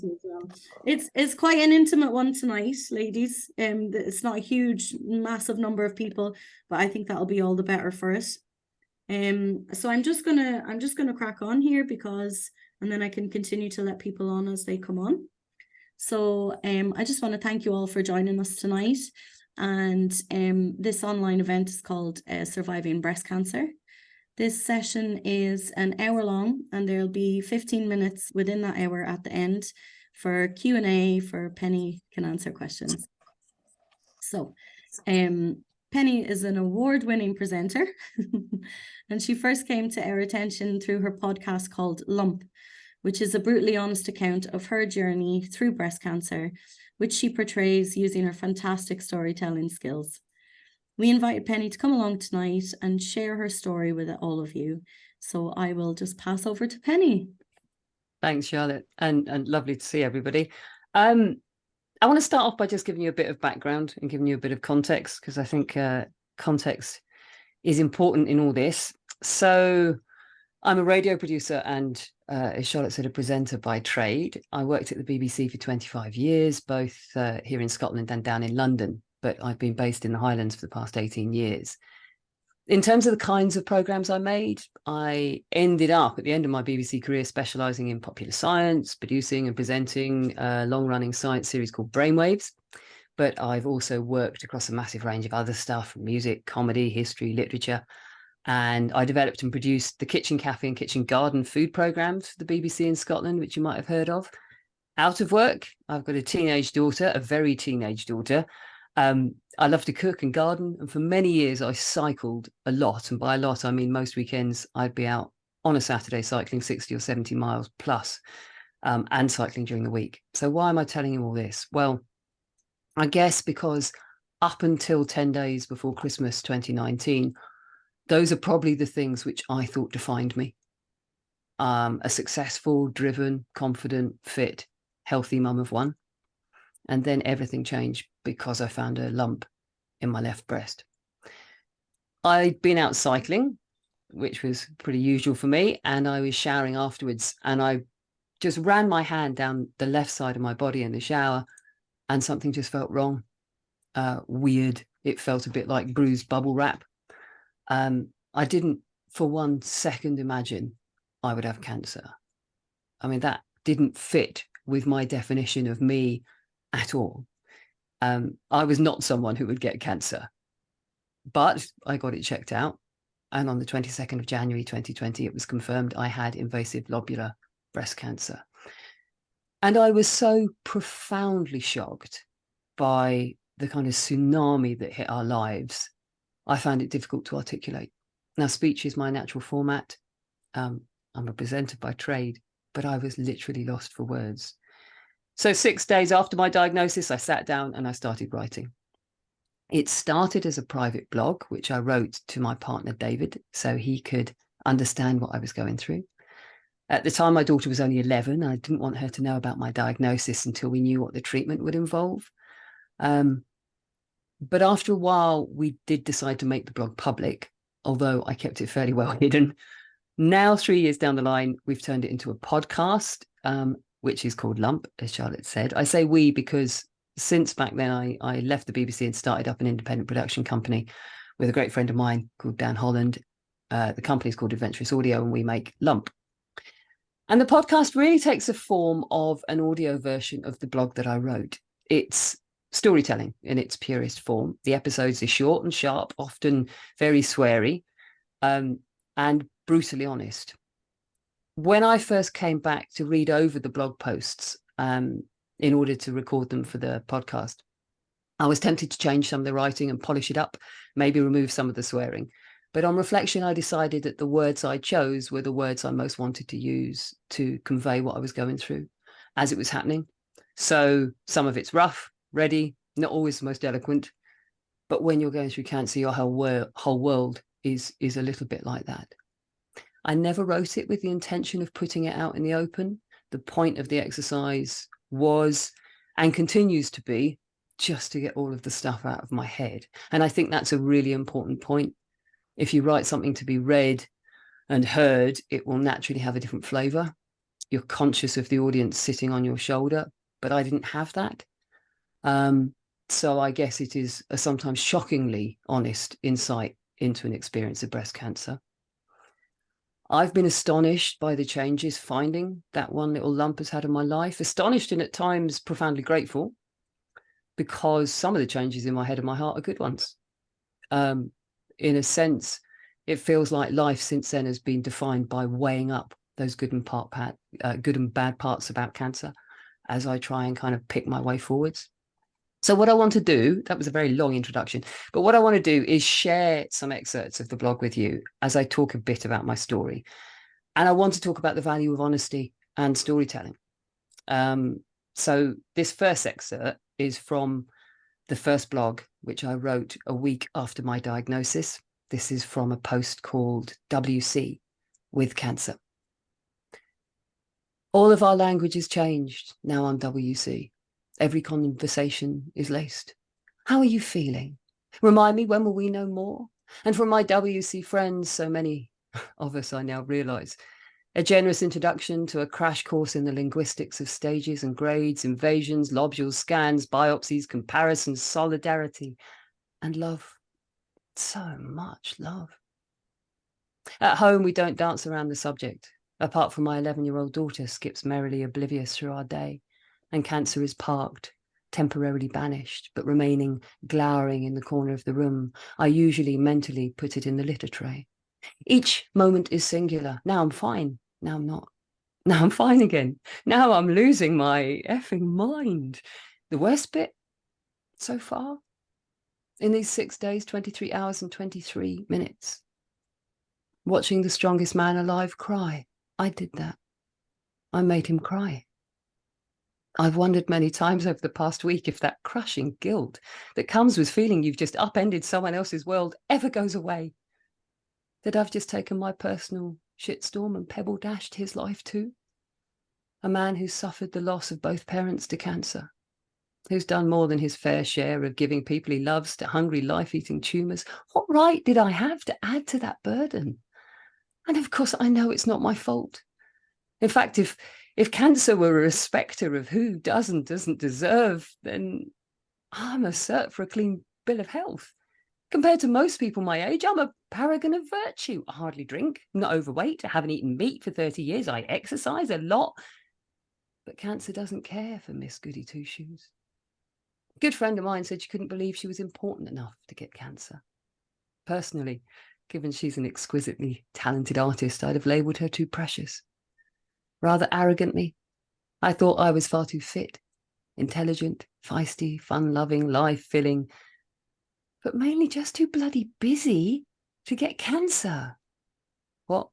well. It's quite an intimate one tonight, ladies. It's not a huge, massive number of people, but I think that'll be all the better for it. So I'm just gonna crack on here and then I can continue to let people on as they come on. So I just want to thank you all for joining us tonight. And this online event is called Surviving Breast Cancer. This session is an hour long, and there'll be 15 minutes within that hour at the end for Q&A, for Pennie can answer questions. So Pennie is an award-winning presenter, and she first came to our attention through her podcast called Lump, which is a brutally honest account of her journey through breast cancer, which she portrays using her fantastic storytelling skills. We invited Pennie to come along tonight and share her story with all of you. So I will just pass over to Pennie. Thanks, Charlotte, and lovely to see everybody. I want to start off by just giving you a bit of background and giving you a bit of context, because I think context is important in all this. So I'm a radio producer and, as Charlotte said, a presenter by trade. I worked at the BBC for 25 years, both here in Scotland and down in London, but I've been based in the Highlands for the past 18 years. In terms of the kinds of programmes I made, I ended up at the end of my BBC career specialising in popular science, producing and presenting a long-running science series called Brainwaves. But I've also worked across a massive range of other stuff: music, comedy, history, literature. And I developed and produced the Kitchen Cafe and Kitchen Garden food programmes for the BBC in Scotland, which you might have heard of. Out of work, I've got a teenage daughter, a very teenage daughter. I love to cook and garden, and for many years I cycled a lot, and by a lot I mean most weekends I'd be out on a Saturday cycling 60 or 70 miles plus, and cycling during the week. So why am I telling you all this? Well, I guess because up until 10 days before Christmas 2019, those are probably the things which I thought defined me. A successful, driven, confident, fit, healthy mum of one. And then everything changed because I found a lump in my left breast. I'd been out cycling, which was pretty usual for me, and I was showering afterwards, and I just ran my hand down the left side of my body in the shower, and something just felt wrong, weird. It felt a bit like bruised bubble wrap. I didn't for 1 second imagine I would have cancer. I mean, that didn't fit with my definition of me at all. I was not someone who would get cancer, but I got it checked out. And on the 22nd of January, 2020, it was confirmed I had invasive lobular breast cancer. And I was so profoundly shocked by the kind of tsunami that hit our lives. I found it difficult to articulate. Now, speech is my natural format. I'm a presenter by trade, but I was literally lost for words. So 6 days after my diagnosis, I sat down and I started writing. It started as a private blog, which I wrote to my partner, David, so he could understand what I was going through. At the time, my daughter was only 11. I didn't want her to know about my diagnosis until we knew what the treatment would involve. But after a while, we did decide to make the blog public, although I kept it fairly well hidden. Now, 3 years down the line, we've turned it into a podcast, which is called Lump, as Charlotte said. I say we because since back then, I left the BBC and started up an independent production company with a great friend of mine called Dan Holland. The company is called Adventurous Audio, and we make Lump. And the podcast really takes a form of an audio version of the blog that I wrote. It's storytelling in its purest form. The episodes are short and sharp, often very sweary, and brutally honest. When I first came back to read over the blog posts in order to record them for the podcast, I was tempted to change some of the writing and polish it up, maybe remove some of the swearing. But on reflection, I decided that the words I chose were the words I most wanted to use to convey what I was going through as it was happening. So some of it's rough, ready, not always the most eloquent. But when you're going through cancer, your whole world is a little bit like that. I never wrote it with the intention of putting it out in the open. The point of the exercise was, and continues to be, just to get all of the stuff out of my head. And I think that's a really important point. If you write something to be read and heard, it will naturally have a different flavour. you're conscious of the audience sitting on your shoulder, but I didn't have that. So I guess it is a sometimes shockingly honest insight into an experience of breast cancer. I've been astonished by the changes finding that one little lump has had in my life, astonished and at times profoundly grateful, because some of the changes in my head and my heart are good ones. In a sense, it feels like life since then has been defined by weighing up those good and bad parts about cancer as I try and kind of pick my way forwards. So what I want to do, that was a very long introduction, but what I want to do is share some excerpts of the blog with you as I talk a bit about my story. And I want to talk about the value of honesty and storytelling. So this first excerpt is from the first blog, which I wrote a week after my diagnosis. This is from a post called WC with Cancer. All of our language has changed. Now I'm WC. Every conversation is laced. How are you feeling? Remind me, when will we know more? And from my WC friends, so many of us, I now realize, a generous introduction to a crash course in the linguistics of stages and grades, invasions, lobules, scans, biopsies, comparisons, solidarity, and love. So much love. At home, we don't dance around the subject. Apart from my 11-year-old daughter skips merrily oblivious through our day, and cancer is parked, temporarily banished, but remaining glowering in the corner of the room. I usually mentally put it in the litter tray. Each moment is singular. Now I'm fine. Now I'm not. Now I'm fine again. Now I'm losing my effing mind. The worst bit so far, in these 6 days, 23 hours and 23 minutes, watching the strongest man alive cry. I did that. I made him cry. I've wondered many times over the past week if that crushing guilt that comes with feeling you've just upended someone else's world ever goes away. That I've just taken my personal shitstorm and pebble dashed his life too. A man who's suffered the loss of both parents to cancer, who's done more than his fair share of giving people he loves to hungry, life-eating tumours. What right did I have to add to that burden? And of course, I know it's not my fault. In fact, if cancer were a respecter of who does and doesn't deserve, then I'm a cert for a clean bill of health. Compared to most people my age, I'm a paragon of virtue. I hardly drink, I'm not overweight, I haven't eaten meat for 30 years, I exercise a lot. But cancer doesn't care for Miss Goody Two-Shoes. A good friend of mine said she couldn't believe she was important enough to get cancer. Personally, given she's an exquisitely talented artist, I'd have labelled her too precious. Rather arrogantly, I thought I was far too fit, intelligent, feisty, fun-loving, life-filling, but mainly just too bloody busy to get cancer. What?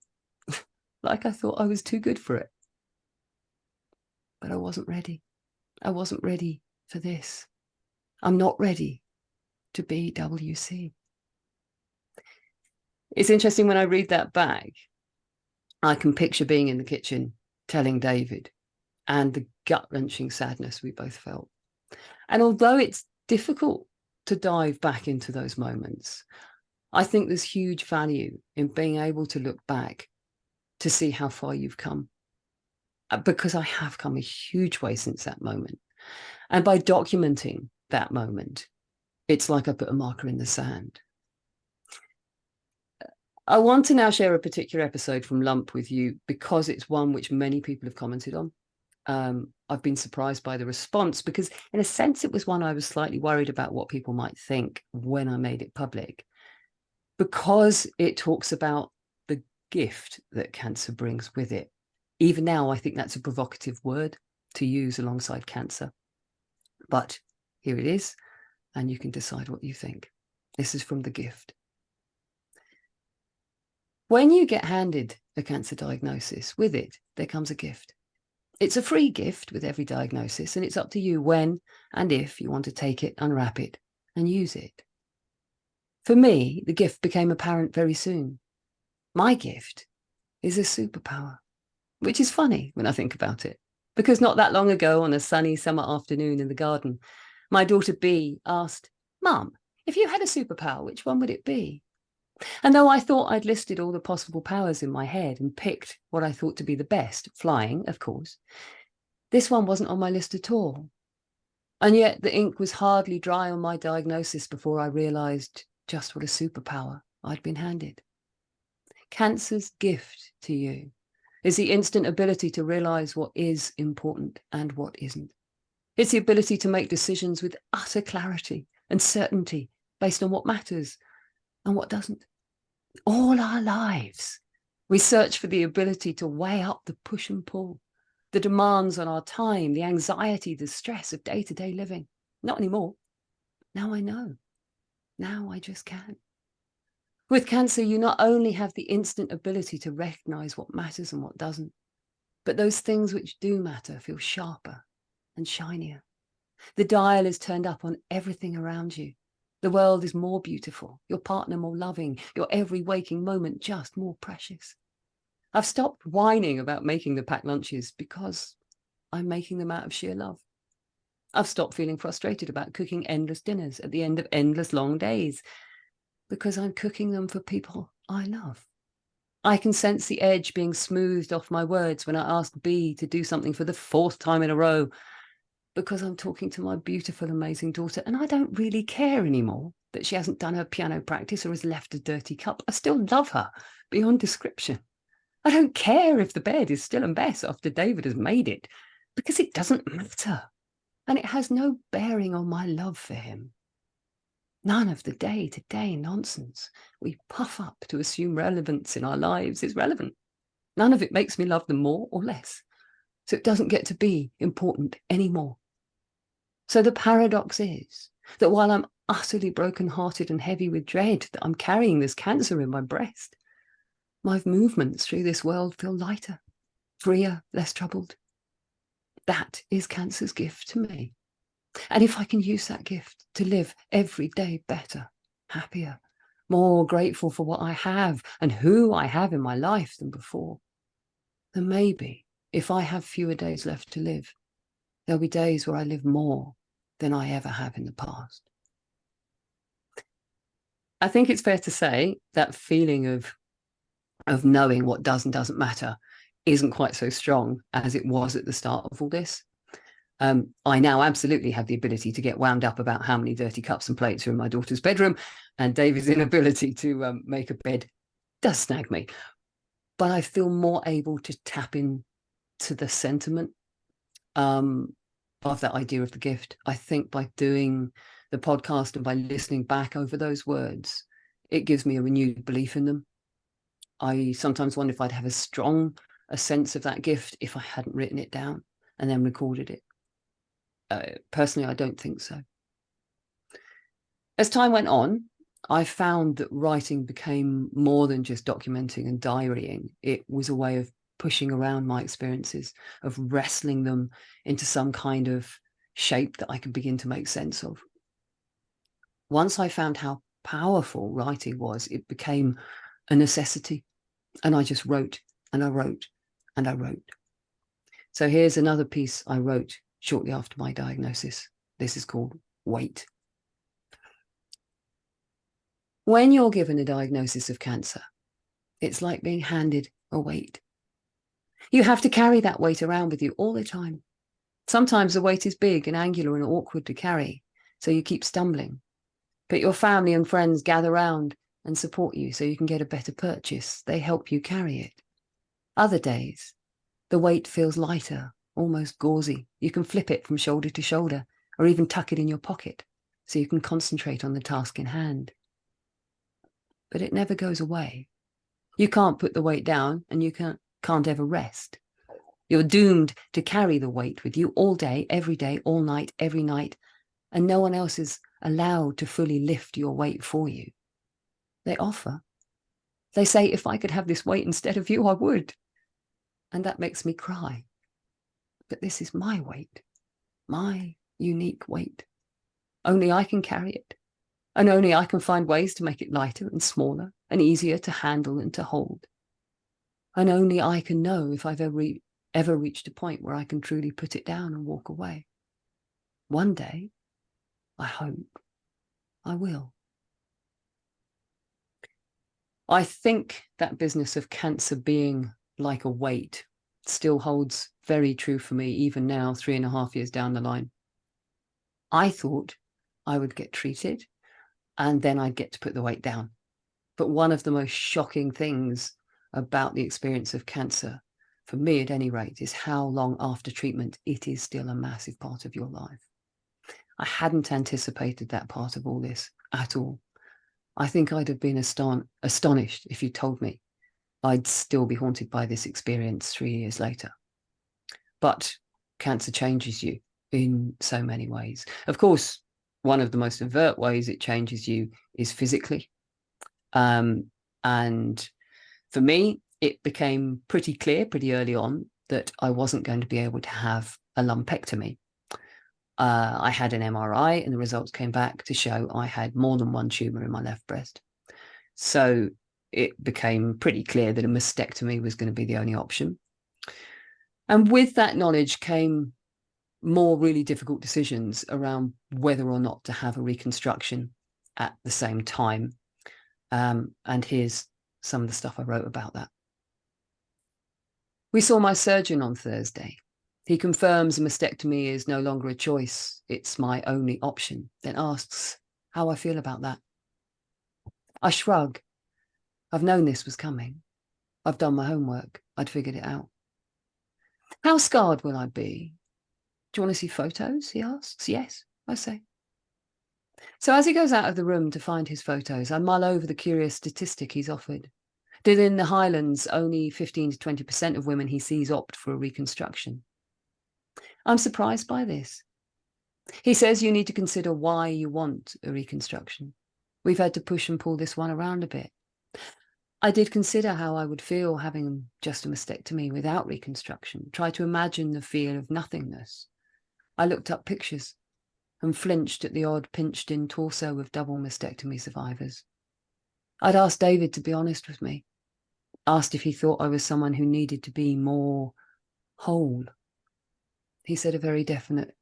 Like I thought I was too good for it. But I wasn't ready. I wasn't ready for this. I'm not ready to be WC. It's interesting when I read that back, I can picture being in the kitchen telling David and the gut-wrenching sadness we both felt. And although it's difficult to dive back into those moments, I think there's huge value in being able to look back to see how far you've come. Because I have come a huge way since that moment. And by documenting that moment, it's like I put a marker in the sand. I want to now share a particular episode from Lump with you because it's one which many people have commented on. I've been surprised by the response because in a sense, it was one I was slightly worried about what people might think when I made it public, because it talks about the gift that cancer brings with it. Even now, I think that's a provocative word to use alongside cancer. But here it is, and you can decide what you think. This is from The Gift. When you get handed a cancer diagnosis, with it, there comes a gift. It's a free gift with every diagnosis, and it's up to you when and if you want to take it, unwrap it, and use it. For me, the gift became apparent very soon. My gift is a superpower, which is funny when I think about it, because not that long ago, on a sunny summer afternoon in the garden, my daughter B asked, "Mum, if you had a superpower, which one would it be?" And though I thought I'd listed all the possible powers in my head and picked what I thought to be the best, flying, of course, this one wasn't on my list at all. And yet the ink was hardly dry on my diagnosis before I realised just what a superpower I'd been handed. Cancer's gift to you is the instant ability to realise what is important and what isn't. It's the ability to make decisions with utter clarity and certainty based on what matters and what doesn't. All our lives, we search for the ability to weigh up the push and pull, the demands on our time, the anxiety, the stress of day-to-day living. Not anymore. Now I know. Now I just can. With cancer, you not only have the instant ability to recognize what matters and what doesn't, but those things which do matter feel sharper and shinier. The dial is turned up on everything around you. The world is more beautiful, your partner more loving, your every waking moment just more precious. I've stopped whining about making the packed lunches because I'm making them out of sheer love. I've stopped feeling frustrated about cooking endless dinners at the end of endless long days because I'm cooking them for people I love. I can sense the edge being smoothed off my words when I ask B to do something for the 4th time in a row because I'm talking to my beautiful, amazing daughter, and I don't really care anymore that she hasn't done her piano practice or has left a dirty cup. I still love her beyond description. I don't care if the bed is still a mess after David has made it, because it doesn't matter, and it has no bearing on my love for him. None of the day-to-day nonsense we puff up to assume relevance in our lives is relevant. None of it makes me love them more or less, so it doesn't get to be important anymore. So the paradox is that while I'm utterly broken-hearted and heavy with dread that I'm carrying this cancer in my breast, my movements through this world feel lighter, freer, less troubled. That is cancer's gift to me. And if I can use that gift to live every day better, happier, more grateful for what I have and who I have in my life than before, then maybe if I have fewer days left to live, there'll be days where I live more than I ever have in the past. I think it's fair to say that feeling of knowing what does and doesn't matter isn't quite so strong as it was at the start of all this. I now absolutely have the ability to get wound up about how many dirty cups and plates are in my daughter's bedroom, and David's inability to make a bed does snag me. But I feel more able to tap into the sentiment of that idea of the gift. I think by doing the podcast and by listening back over those words, it gives me a renewed belief in them. I sometimes wonder if I'd have as strong a sense of that gift if I hadn't written it down and then recorded it. Personally, I don't think so. As time went on, I found that writing became more than just documenting and diarying. It was a way of pushing around my experiences, of wrestling them into some kind of shape that I could begin to make sense of. Once I found how powerful writing was, it became a necessity. And I just wrote and I wrote and I wrote. So here's another piece I wrote shortly after my diagnosis. This is called Weight. When you're given a diagnosis of cancer, it's like being handed a weight. You have to carry that weight around with you all the time. Sometimes the weight is big and angular and awkward to carry, so you keep stumbling. But your family and friends gather round and support you so you can get a better purchase. They help you carry it. Other days, the weight feels lighter, almost gauzy. You can flip it from shoulder to shoulder or even tuck it in your pocket so you can concentrate on the task in hand. But it never goes away. You can't put the weight down and you can't ever rest. You're doomed to carry the weight with you all day, every day, all night, every night, and no one else is allowed to fully lift your weight for you. They offer. They say, if I could have this weight instead of you, I would. And that makes me cry. But this is my weight, my unique weight. Only I can carry it. And only I can find ways to make it lighter and smaller and easier to handle and to hold. And only I can know if I've ever reached a point where I can truly put it down and walk away. One day, I hope, I will. I think that business of cancer being like a weight still holds very true for me, even now, 3.5 years down the line. I thought I would get treated and then I'd get to put the weight down. But one of the most shocking things about the experience of cancer, for me at any rate, is how long after treatment it is still a massive part of your life. I hadn't anticipated that part of all this at all. I think I'd have been astonished if you told me I'd still be haunted by this experience 3 years later. But cancer changes you in so many ways. Of course, one of the most overt ways it changes you is physically. And for me, it became pretty clear pretty early on that I wasn't going to be able to have a lumpectomy. I had an MRI and the results came back to show I had more than one tumor in my left breast. So it became pretty clear that a mastectomy was going to be the only option. And with that knowledge came more really difficult decisions around whether or not to have a reconstruction at the same time. And here's some of the stuff I wrote about that. We saw my surgeon on Thursday. He confirms a mastectomy is no longer a choice. It's my only option, then asks how I feel about that. I shrug. I've known this was coming. I've done my homework. I'd figured it out. How scarred will I be? Do you want to see photos? He asks. Yes, I say. So as he goes out of the room to find his photos, I mull over the curious statistic he's offered. That in the Highlands, only 15 to 20% of women he sees opt for a reconstruction. I'm surprised by this. He says you need to consider why you want a reconstruction. We've had to push and pull this one around a bit. I did consider how I would feel having just a mastectomy without reconstruction, try to imagine the feel of nothingness. I looked up pictures and flinched at the odd pinched-in torso of double mastectomy survivors. I'd asked David to be honest with me, asked if he thought I was someone who needed to be more whole. He said a very definite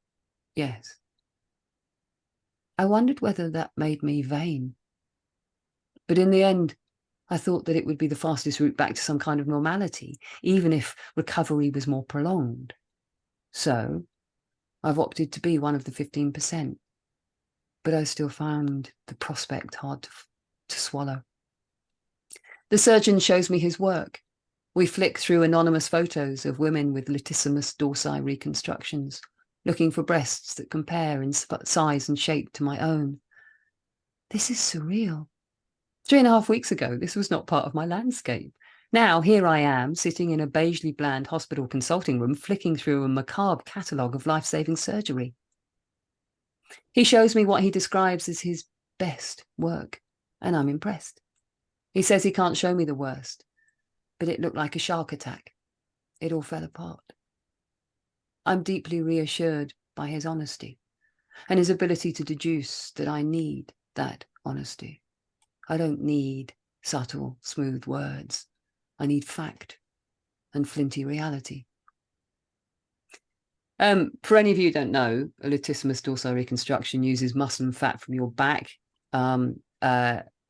yes. I wondered whether that made me vain. But in the end, I thought that it would be the fastest route back to some kind of normality, even if recovery was more prolonged. So I've opted to be one of the 15%, but I still found the prospect hard to swallow. The surgeon shows me his work. We flick through anonymous photos of women with latissimus dorsi reconstructions, looking for breasts that compare in size and shape to my own. This is surreal. 3.5 weeks ago, this was not part of my landscape. Now, here I am, sitting in a beigely bland hospital consulting room, flicking through a macabre catalogue of life-saving surgery. He shows me what he describes as his best work, and I'm impressed. He says he can't show me the worst, but it looked like a shark attack. It all fell apart. I'm deeply reassured by his honesty and his ability to deduce that I need that honesty. I don't need subtle, smooth words. I need fact and flinty reality. For any of you who don't know, a latissimus dorsi reconstruction uses muscle and fat from your back and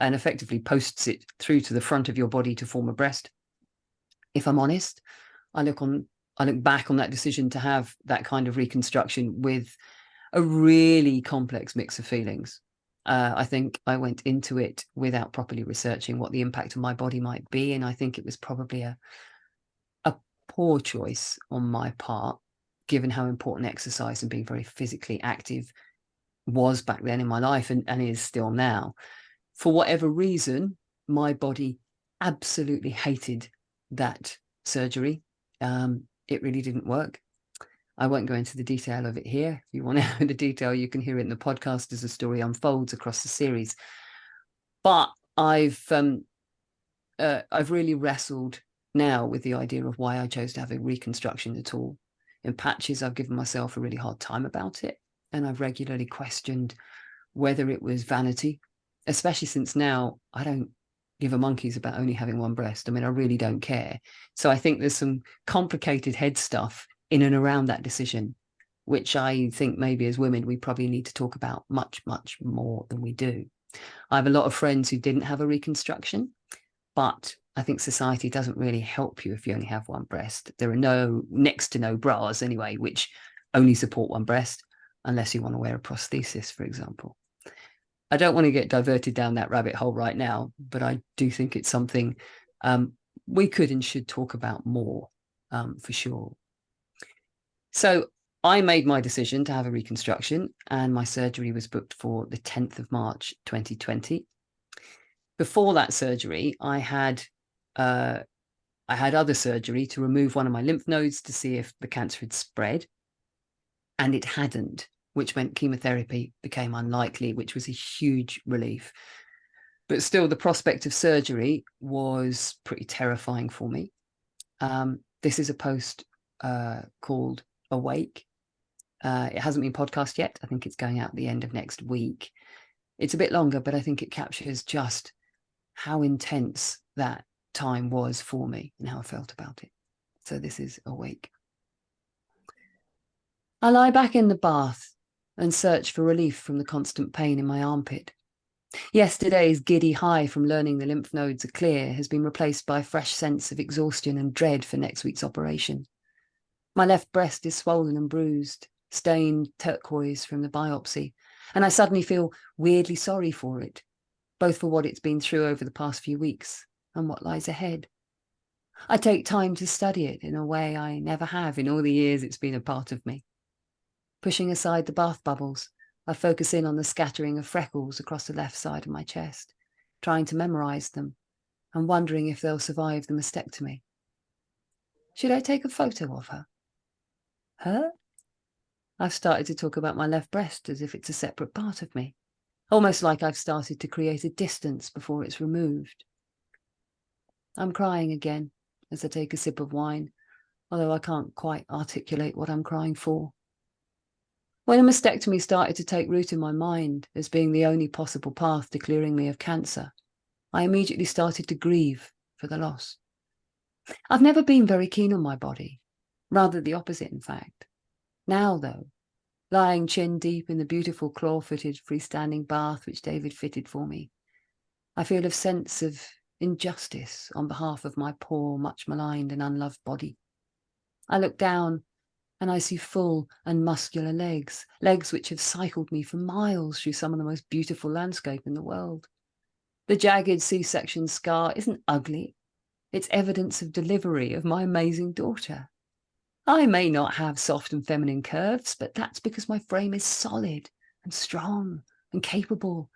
effectively posts it through to the front of your body to form a breast. If I'm honest, I look back on that decision to have that kind of reconstruction with a really complex mix of feelings. I think I went into it without properly researching what the impact on my body might be, and I think it was probably a poor choice on my part, given how important exercise and being very physically active was back then in my life and is still now. For whatever reason, my body absolutely hated that surgery. It really didn't work. I won't go into the detail of it here. If you want to know the detail, you can hear it in the podcast as the story unfolds across the series. But I've really wrestled now with the idea of why I chose to have a reconstruction at all. In patches, I've given myself a really hard time about it, and I've regularly questioned whether it was vanity, especially since now I don't give a monkeys about only having one breast. I mean, I really don't care. So I think there's some complicated head stuff in and around that decision, which I think maybe as women, we probably need to talk about much, much more than we do. I have a lot of friends who didn't have a reconstruction, But I think society doesn't really help you if you only have one breast. There are next to no bras anyway, which only support one breast, unless you want to wear a prosthesis, for example. I don't want to get diverted down that rabbit hole right now, but I do think it's something we could and should talk about more, for sure. So I made my decision to have a reconstruction, and my surgery was booked for the 10th of March, 2020. Before that surgery, I had other surgery to remove one of my lymph nodes to see if the cancer had spread, and it hadn't, which meant chemotherapy became unlikely, which was a huge relief. But still, the prospect of surgery was pretty terrifying for me. This is a post called Awake. It hasn't been podcast yet. I think it's going out at the end of next week. It's a bit longer, but I think it captures just how intense that time was for me and how I felt about it. So this is Awake. I lie back in the bath and search for relief from the constant pain in my armpit. Yesterday's giddy high from learning the lymph nodes are clear has been replaced by a fresh sense of exhaustion and dread for next week's operation. My left breast is swollen and bruised, stained turquoise from the biopsy, and I suddenly feel weirdly sorry for it, both for what it's been through over the past few weeks and what lies ahead. I take time to study it in a way I never have in all the years it's been a part of me. Pushing aside the bath bubbles, I focus in on the scattering of freckles across the left side of my chest, trying to memorize them and wondering if they'll survive the mastectomy. Should I take a photo of her? Her? I've started to talk about my left breast as if it's a separate part of me, almost like I've started to create a distance before it's removed. I'm crying again as I take a sip of wine, although I can't quite articulate what I'm crying for. When a mastectomy started to take root in my mind as being the only possible path to clearing me of cancer, I immediately started to grieve for the loss. I've never been very keen on my body, rather the opposite, in fact. Now, though, lying chin deep in the beautiful claw-footed freestanding bath which David fitted for me, I feel a sense of injustice on behalf of my poor, much maligned and unloved body. I look down and I see full and muscular legs which have cycled me for miles through some of the most beautiful landscape in the world. The jagged C-section scar isn't ugly. It's evidence of delivery of my amazing daughter. I may not have soft and feminine curves, but that's because my frame is solid and strong and capable.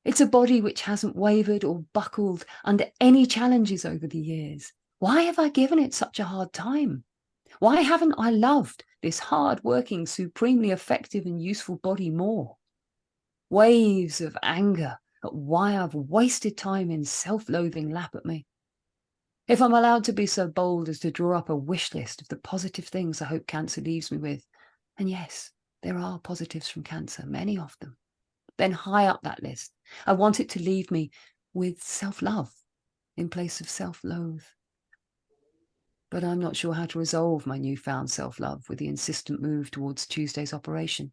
It's a body which hasn't wavered or buckled under any challenges over the years. Why have I given it such a hard time? Why haven't I loved this hard-working, supremely effective and useful body more? Waves of anger at why I've wasted time in self-loathing lap at me. If I'm allowed to be so bold as to draw up a wish list of the positive things I hope cancer leaves me with, and yes, there are positives from cancer, many of them, then high up that list, I want it to leave me with self-love in place of self-loathe. But I'm not sure how to resolve my newfound self-love with the insistent move towards Tuesday's operation.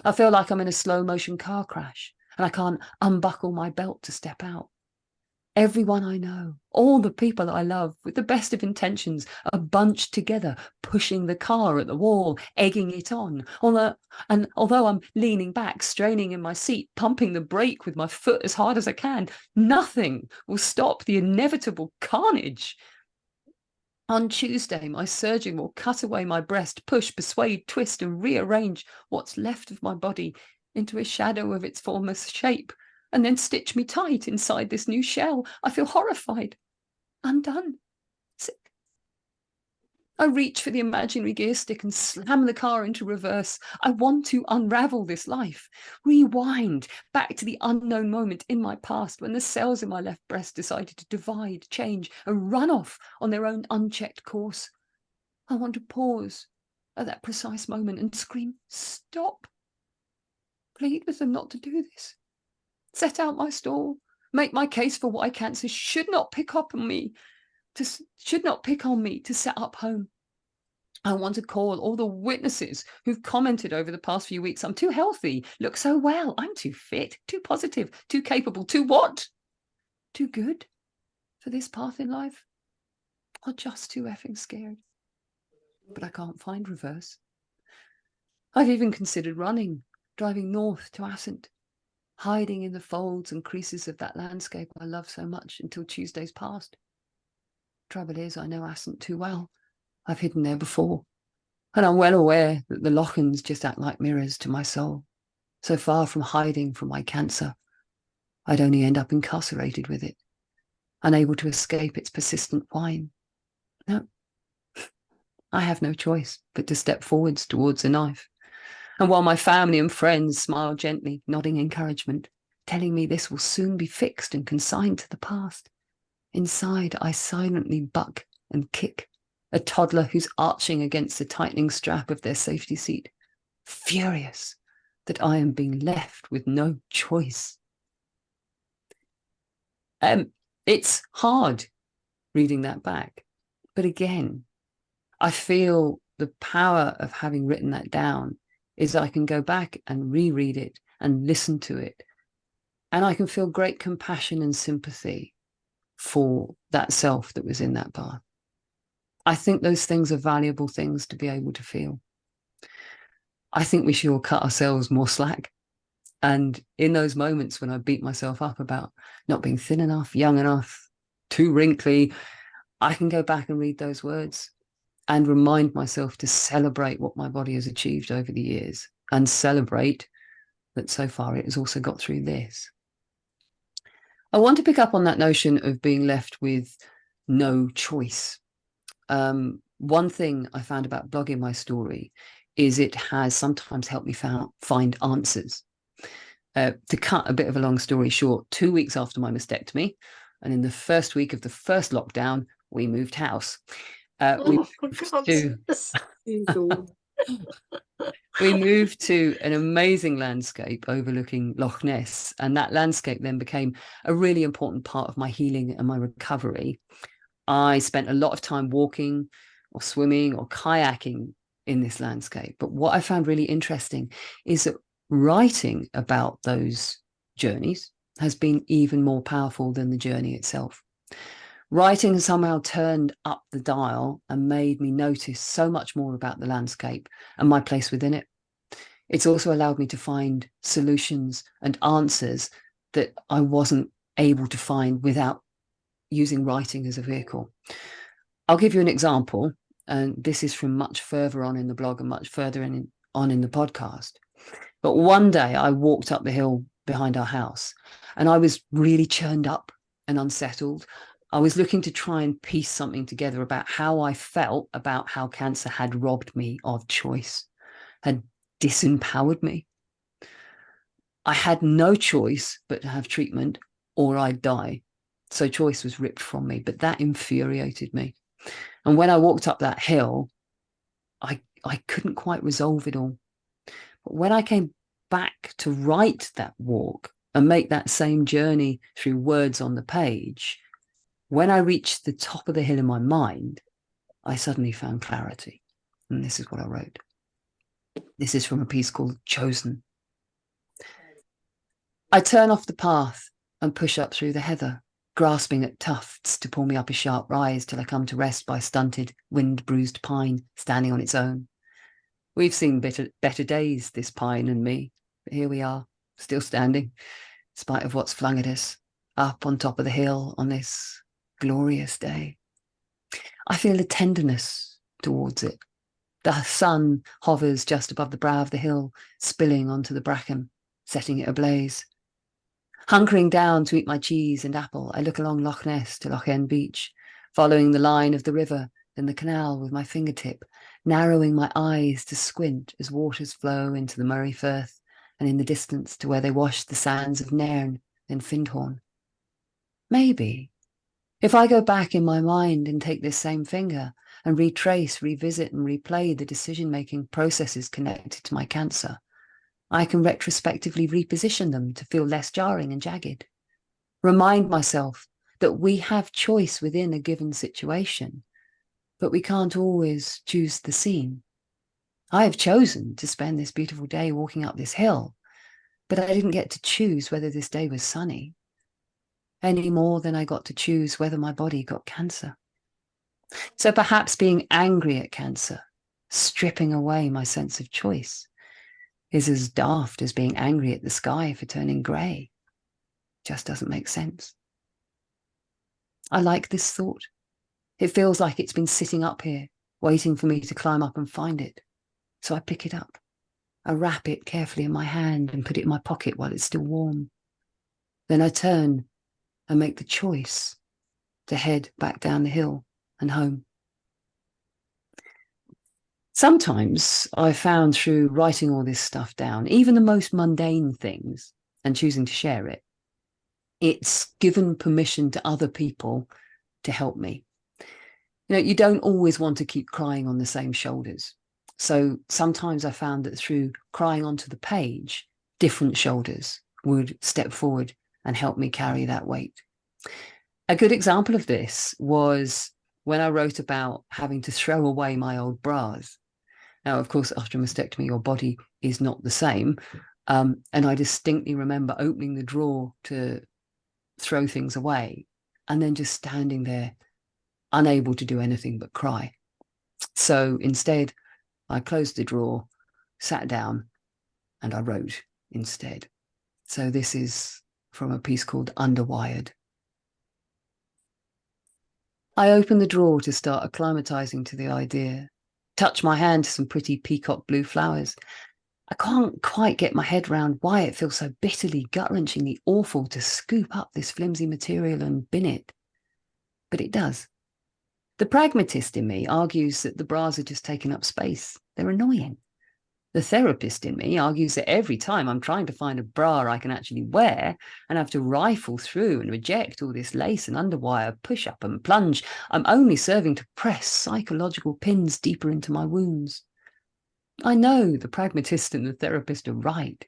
I feel like I'm in a slow-motion car crash and I can't unbuckle my belt to step out. Everyone I know, all the people I love, with the best of intentions, are bunched together, pushing the car at the wall, egging it on. Although I'm leaning back, straining in my seat, pumping the brake with my foot as hard as I can, nothing will stop the inevitable carnage. On Tuesday, my surgeon will cut away my breast, push, persuade, twist, and rearrange what's left of my body into a shadow of its former shape, and then stitch me tight inside this new shell. I feel horrified, undone, sick. I reach for the imaginary gear stick and slam the car into reverse. I want to unravel this life, rewind back to the unknown moment in my past when the cells in my left breast decided to divide, change, and run off on their own unchecked course. I want to pause at that precise moment and scream, stop. Plead with them not to do this. Set out my stall, make my case for why cancer should not pick on me to set up home. I want to call all the witnesses who've commented over the past few weeks, I'm too healthy, look so well, I'm too fit, too positive, too capable, too what? Too good? for this path in life, or just too effing scared? But I can't find reverse. I've even considered running, driving north to Ascent, hiding in the folds and creases of that landscape I love so much until Tuesday's passed. Trouble is, I know Ascent too well. I've hidden there before, and I'm well aware that the Lochans just act like mirrors to my soul. So far from hiding from my cancer, I'd only end up incarcerated with it, unable to escape its persistent whine. No, I have no choice but to step forwards towards the knife. And while my family and friends smile gently, nodding encouragement, telling me this will soon be fixed and consigned to the past, inside I silently buck and kick, a toddler who's arching against the tightening strap of their safety seat, furious that I am being left with no choice. It's hard reading that back, but again, I feel the power of having written that down is I can go back and reread it and listen to it, and I can feel great compassion and sympathy for that self that was in that path. I think those things are valuable things to be able to feel. I think we should all cut ourselves more slack. And in those moments when I beat myself up about not being thin enough, young enough, too wrinkly, I can go back and read those words and remind myself to celebrate what my body has achieved over the years, and celebrate that so far it has also got through this. I want to pick up on that notion of being left with no choice. One thing I found about blogging my story is it has sometimes helped me find answers. To cut a bit of a long story short, 2 weeks after my mastectomy, and in the first week of the first lockdown, we moved house. We moved to an amazing landscape overlooking Loch Ness, and that landscape then became a really important part of my healing and my recovery. I spent a lot of time walking or swimming or kayaking in this landscape. But what I found really interesting is that writing about those journeys has been even more powerful than the journey itself. Writing has somehow turned up the dial and made me notice so much more about the landscape and my place within it. It's also allowed me to find solutions and answers that I wasn't able to find without using writing as a vehicle. I'll give you an example, and this is from much further on in the blog and much further on in the podcast. But one day I walked up the hill behind our house and I was really churned up and unsettled. I was looking to try and piece something together about how I felt about how cancer had robbed me of choice, had disempowered me. I had no choice but to have treatment or I'd die. So choice was ripped from me, but that infuriated me. And when I walked up that hill, I couldn't quite resolve it all. But when I came back to write that walk and make that same journey through words on the page, when I reached the top of the hill in my mind, I suddenly found clarity. And this is what I wrote. This is from a piece called Chosen. I turn off the path and push up through the heather, grasping at tufts to pull me up a sharp rise till I come to rest by stunted, wind-bruised pine standing on its own. We've seen better days, this pine and me, but here we are, still standing, in spite of what's flung at us, up on top of the hill on this glorious day. I feel a tenderness towards it. The sun hovers just above the brow of the hill, spilling onto the bracken, setting it ablaze. Hunkering down to eat my cheese and apple, I look along Loch Ness to Loch End Beach, following the line of the river, then the canal with my fingertip, narrowing my eyes to squint as waters flow into the Murray Firth and in the distance to where they wash the sands of Nairn, then Findhorn. Maybe, if I go back in my mind and take this same finger and retrace, revisit and replay the decision-making processes connected to my cancer, I can retrospectively reposition them to feel less jarring and jagged. Remind myself that we have choice within a given situation, but we can't always choose the scene. I have chosen to spend this beautiful day walking up this hill, but I didn't get to choose whether this day was sunny. any more than I got to choose whether my body got cancer. So perhaps being angry at cancer, stripping away my sense of choice, is as daft as being angry at the sky for turning grey. Just doesn't make sense. I like this thought. It feels like it's been sitting up here, waiting for me to climb up and find it. So I pick it up. I wrap it carefully in my hand and put it in my pocket while it's still warm. Then I turn and make the choice to head back down the hill and home. Sometimes I found through writing all this stuff down, even the most mundane things, and choosing to share it, it's given permission to other people to help me. You know, you don't always want to keep crying on the same shoulders. So sometimes I found that through crying onto the page, different shoulders would step forward and help me carry that weight. A good example of this was when I wrote about having to throw away my old bras. Now, of course, after a mastectomy, your body is not the same. And I distinctly remember opening the drawer to throw things away and then just standing there, unable to do anything but cry. So instead, I closed the drawer, sat down, and I wrote instead. So this is from a piece called Underwired. I opened the drawer to start acclimatizing to the idea, touch my hand to some pretty peacock blue flowers. I can't quite get my head round why it feels so bitterly, gut-wrenchingly awful to scoop up this flimsy material and bin it. But it does. The pragmatist in me argues that the bras are just taking up space. They're annoying. The therapist in me argues that every time I'm trying to find a bra I can actually wear and have to rifle through and reject all this lace and underwire, push up and plunge, I'm only serving to press psychological pins deeper into my wounds. I know the pragmatist and the therapist are right,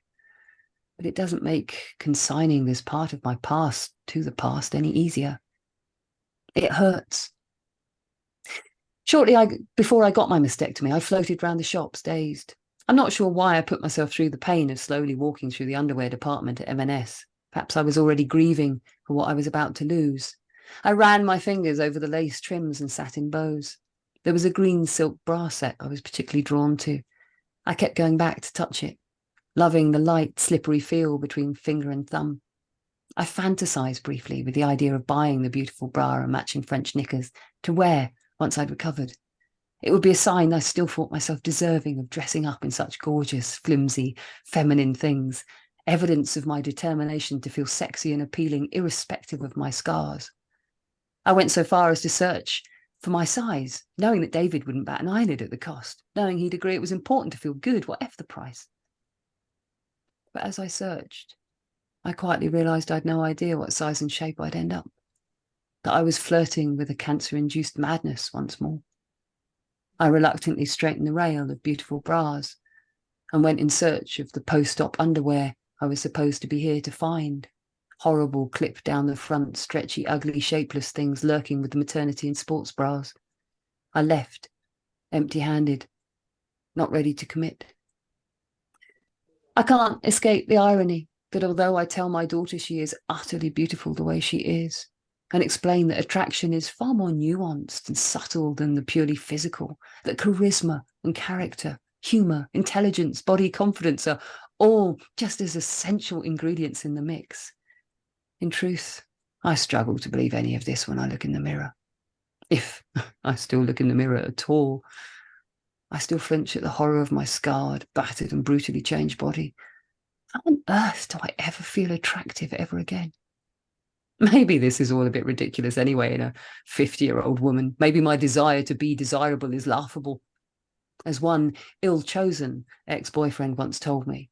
but it doesn't make consigning this part of my past to the past any easier. It hurts. Shortly before I got my mastectomy, I floated round the shops, dazed. I'm not sure why I put myself through the pain of slowly walking through the underwear department at M&S. Perhaps I was already grieving for what I was about to lose. I ran my fingers over the lace trims and satin bows. There was a green silk bra set I was particularly drawn to. I kept going back to touch it, loving the light, slippery feel between finger and thumb. I fantasized briefly with the idea of buying the beautiful bra and matching French knickers to wear once I'd recovered. It would be a sign I still thought myself deserving of dressing up in such gorgeous, flimsy, feminine things, evidence of my determination to feel sexy and appealing irrespective of my scars. I went so far as to search for my size, knowing that David wouldn't bat an eyelid at the cost, knowing he'd agree it was important to feel good, whatever the price. But as I searched, I quietly realised I'd no idea what size and shape I'd end up, that I was flirting with a cancer-induced madness once more. I reluctantly straightened the rail of beautiful bras and went in search of the post-op underwear I was supposed to be here to find. Horrible clip down the front, stretchy, ugly, shapeless things lurking with the maternity and sports bras. I left, empty-handed, not ready to commit. I can't escape the irony that although I tell my daughter she is utterly beautiful the way she is, and explain that attraction is far more nuanced and subtle than the purely physical, that charisma and character, humour, intelligence, body confidence are all just as essential ingredients in the mix. In truth, I struggle to believe any of this when I look in the mirror. If I still look in the mirror at all, I still flinch at the horror of my scarred, battered and brutally changed body. How on earth do I ever feel attractive ever again? Maybe this is all a bit ridiculous anyway in a 50-year-old woman. Maybe my desire to be desirable is laughable. As one ill-chosen ex-boyfriend once told me,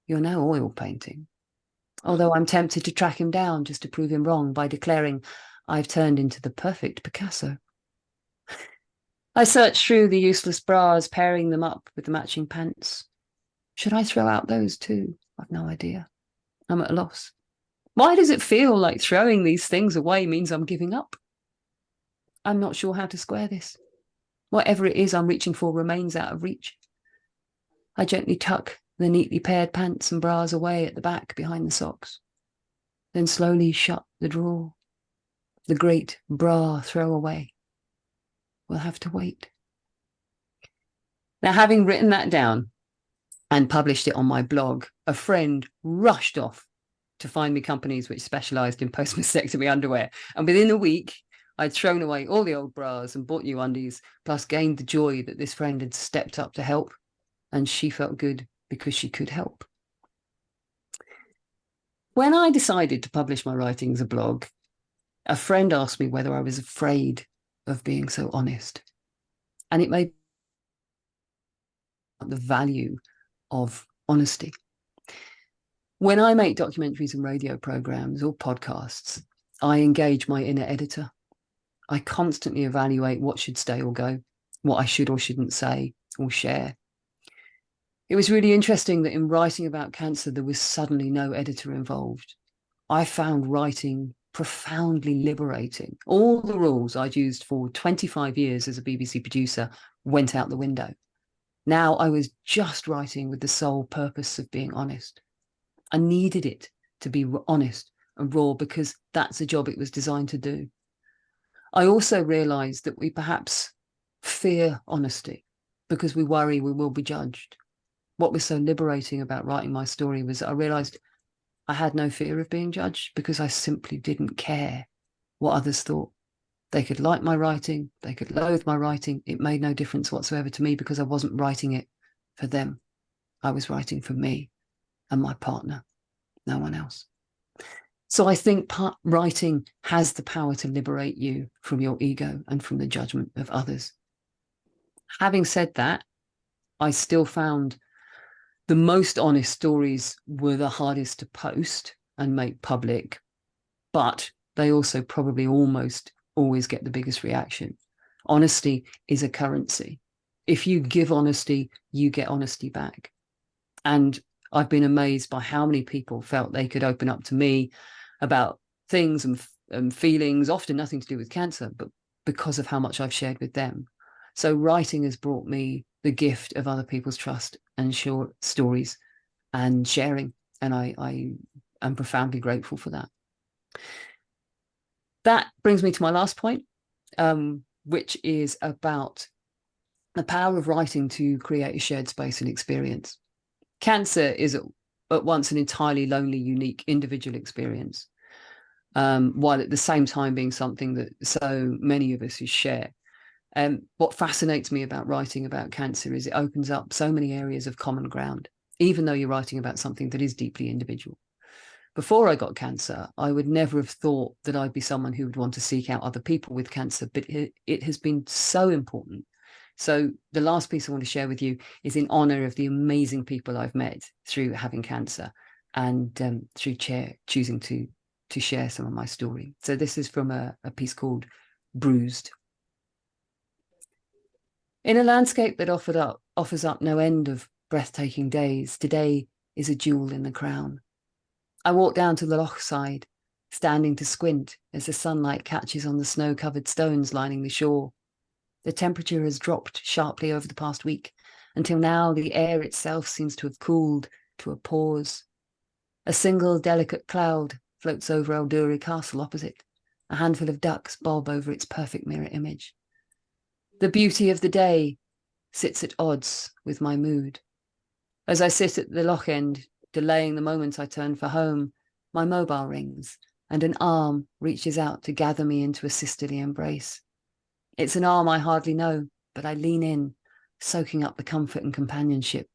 "You're no oil painting." Although I'm tempted to track him down just to prove him wrong by declaring I've turned into the perfect Picasso. I searched through the useless bras, pairing them up with the matching pants. Should I throw out those too? I've no idea. I'm at a loss. Why does it feel like throwing these things away means I'm giving up? I'm not sure how to square this. Whatever it is I'm reaching for remains out of reach. I gently tuck the neatly paired pants and bras away at the back behind the socks, then slowly shut the drawer. The great bra throwaway will have to wait. Now, having written that down and published it on my blog, a friend rushed off to find me companies which specialised in post-mastectomy underwear. And within a week, I'd thrown away all the old bras and bought new undies, plus gained the joy that this friend had stepped up to help, and she felt good because she could help. When I decided to publish my writing as a blog, a friend asked me whether I was afraid of being so honest. And it made the value of honesty. When I make documentaries and radio programs or podcasts, I engage my inner editor. I constantly evaluate what should stay or go, what I should or shouldn't say or share. It was really interesting that in writing about cancer, there was suddenly no editor involved. I found writing profoundly liberating. All the rules I'd used for 25 years as a BBC producer went out the window. Now I was just writing with the sole purpose of being honest. I needed it to be honest and raw because that's the job it was designed to do. I also realized that we perhaps fear honesty because we worry we will be judged. What was so liberating about writing my story was I realized I had no fear of being judged because I simply didn't care what others thought. They could like my writing, they could loathe my writing. It made no difference whatsoever to me because I wasn't writing it for them. I was writing for me and my partner, no one else. So I think writing has the power to liberate you from your ego and from the judgment of others. Having said that, I still found the most honest stories were the hardest to post and make public, but they also probably almost always get the biggest reaction. Honesty is a currency. If you give honesty, you get honesty back. And I've been amazed by how many people felt they could open up to me about things and feelings, often nothing to do with cancer, but because of how much I've shared with them. So writing has brought me the gift of other people's trust and short stories and sharing. And I am profoundly grateful for that. That brings me to my last point, which is about the power of writing to create a shared space and experience. Cancer is at once an entirely lonely, unique individual experience, while at the same time being something that so many of us share. What fascinates me about writing about cancer is it opens up so many areas of common ground, even though you're writing about something that is deeply individual. Before I got cancer, I would never have thought that I'd be someone who would want to seek out other people with cancer, but it has been so important. So the last piece I want to share with you is in honor of the amazing people I've met through having cancer and through choosing to share some of my story. So this is from a piece called Bruised. In a landscape that offers up no end of breathtaking days, today is a jewel in the crown. I walk down to the loch side, standing to squint as the sunlight catches on the snow-covered stones lining the shore. The temperature has dropped sharply over the past week, until now the air itself seems to have cooled to a pause. A single delicate cloud floats over Elduri Castle opposite. A handful of ducks bob over its perfect mirror image. The beauty of the day sits at odds with my mood. As I sit at the loch end, delaying the moment I turn for home, my mobile rings and an arm reaches out to gather me into a sisterly embrace. It's an arm I hardly know, but I lean in, soaking up the comfort and companionship.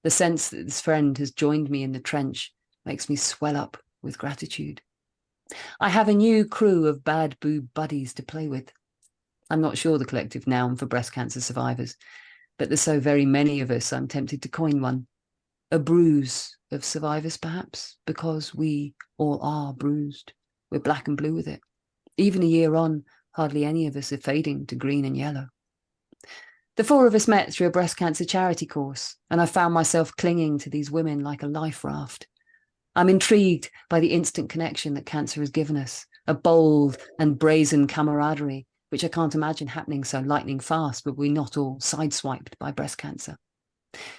The sense that this friend has joined me in the trench makes me swell up with gratitude. I have a new crew of bad boob buddies to play with. I'm not sure the collective noun for breast cancer survivors, but there's so very many of us, I'm tempted to coin one. A bruise of survivors, perhaps, because we all are bruised. We're black and blue with it. Even a year on, hardly any of us are fading to green and yellow. The four of us met through a breast cancer charity course, and I found myself clinging to these women like a life raft. I'm intrigued by the instant connection that cancer has given us, a bold and brazen camaraderie, which I can't imagine happening so lightning fast, but we're not all sideswiped by breast cancer.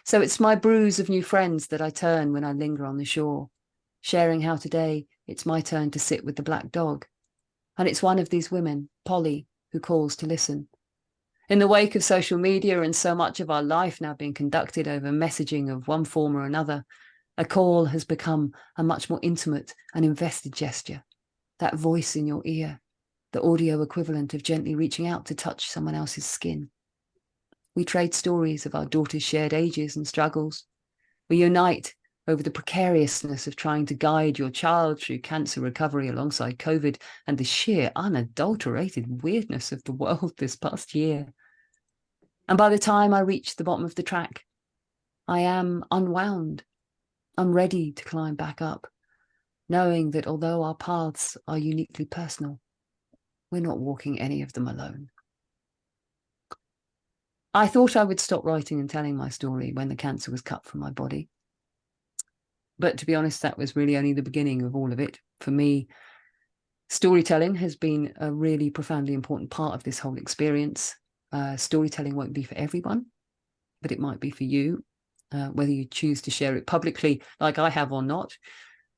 So it's my bruise of new friends that I turn when I linger on the shore, sharing how today it's my turn to sit with the black dog. And it's one of these women, Polly, who calls to listen. In the wake of social media and so much of our life now being conducted over messaging of one form or another, a call has become a much more intimate and invested gesture. That voice in your ear, the audio equivalent of gently reaching out to touch someone else's skin. We trade stories of our daughters' shared ages and struggles. We unite over the precariousness of trying to guide your child through cancer recovery alongside COVID and the sheer unadulterated weirdness of the world this past year. And by the time I reach the bottom of the track, I am unwound. I'm ready to climb back up, knowing that although our paths are uniquely personal, we're not walking any of them alone. I thought I would stop writing and telling my story when the cancer was cut from my body. But to be honest, that was really only the beginning of all of it. For me, storytelling has been a really profoundly important part of this whole experience. Storytelling won't be for everyone, but it might be for you, whether you choose to share it publicly like I have or not.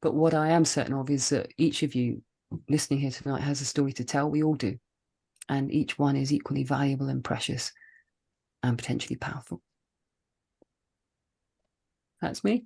But what I am certain of is that each of you listening here tonight has a story to tell. We all do. And each one is equally valuable and precious and potentially powerful. That's me.